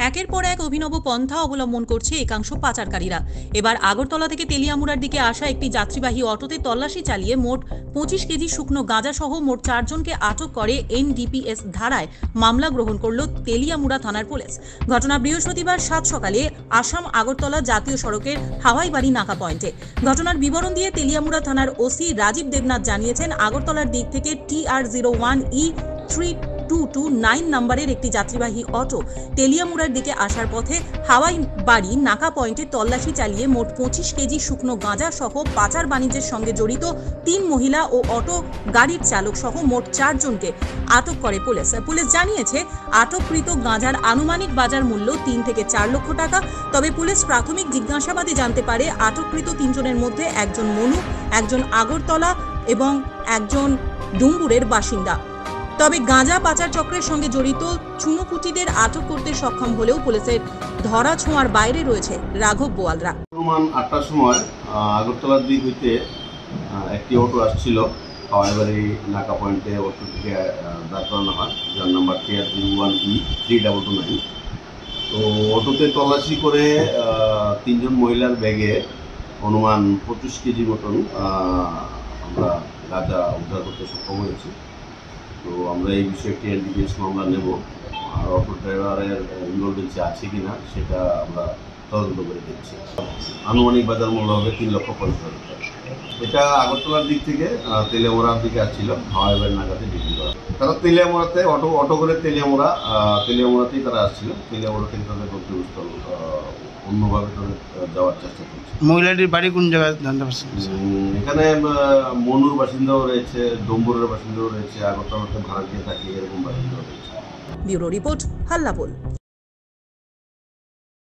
একের পর এক অভিনব পন্থা অবলম্বন করছে একাংশ পাচারকারীরা। এবার আগরতলা থেকে তেলিয়ামুড়ার দিকে আসা একটি যাত্রীবাহী অটোতে তল্লাশি চালিয়ে মোট 25 কেজি শুকনো গাঁজা সহ মোট 4 জনকে আটক করে এনডিপিএস ধারায় মামলা গ্রহণ করল তেলিয়ামুড়া থানার পুলিশ। ঘটনা বৃহস্পতিবার 7 সকালে আসাম আগরতলা জাতীয় সড়কের হাওয়াইবাড়ি নাকা পয়েন্টে। ঘটনার বিবরণ দিয়ে তেলিয়ামুড়া থানার ওসি রাজীব দেবনাথ জানিয়েছেন, আগরতলার দিক থেকে TR01E3229 নম্বরের একটি যাত্রীবাহী অটো তেলিয়ামুড়ার দিকে আসার পথে হাওয়াইবাড়ি নাকা পয়েন্টে তল্লাশি চালিয়ে মোট 25 কেজি শুকনো গাঁজা সহ পাচার বাণিজ্যের সঙ্গে জড়িত 3 মহিলা ও অটো গাড়ির চালক সহ মোট 4 জনকে আটক করে পুলিশ। পুলিশ জানিয়েছে, আটককৃত গাঁজার আনুমানিক বাজার মূল্য 3 থেকে 4 লক্ষ টাকা। তবে পুলিশ প্রাথমিক জিজ্ঞাসাবাদে জানতে পারে, আটককৃত 3 জনের মধ্যে একজন মনু, একজন আগরতলা এবং একজন ডুম্বুরের বাসিন্দা। তবে গাঁজা পাচার চক্রের সঙ্গে জড়িত চুনোপুটিদের আটক করতে সক্ষম হলেও পুলিশের ধরা ছোঁয়ার বাইরে রয়েছে রাঘব বোয়ালরা। অনুমান 8টার সময় আগরতলার দিক হইতে একটি অটো আসছিল হাওয়াইবাড়ি নাকা পয়েন্টে। অটো থেকে দাঁড় করানো হয়, যার নাম্বার TR01E3229। তো অটোতে তল্লাশি করে 3 জন মহিলার ব্যাগে অনুমান 25 কেজি মতন আমরা গাঁজা উদ্ধার করতে সক্ষম হয়েছি। তো আমরা এই বিষয়ে একটি এনডিপিএস মামলা নেব, আর অটো ড্রাইভারের ইনভলভেন্সি আছে কিনা সেটা আমরা তদন্ত করে দেখছি। আনুমানিক বাজার মূল্য হবে 3,50,000 টাকা। এটা আগরতলার দিক থেকে তেলিয়ামুড়ার দিকে আসছিল, হাওয়াইবাড়ি নাগাতে বিক্রি করা। তারা তেলিয়ামুড়াতে অটো করে তেলিয়ামুড়াতেই তারা আসছিল। তেলিয়ামুড়া থেকে তাদের গন্তব্যস্থল অন্যভাবে তাদের যাওয়ার চেষ্টা করছে। মহিলাটির বাড়ি কোন জায়গায় জানতে পারছেন? এখানে মনুর বাসিন্দাও রয়েছে, ডম্বুরের বাসিন্দাও রয়েছে, আগরতলাতে ভাড়া দিয়ে থাকে এরকম বাসিন্দাও রয়েছে। Bureau report, হাল্লাবোল।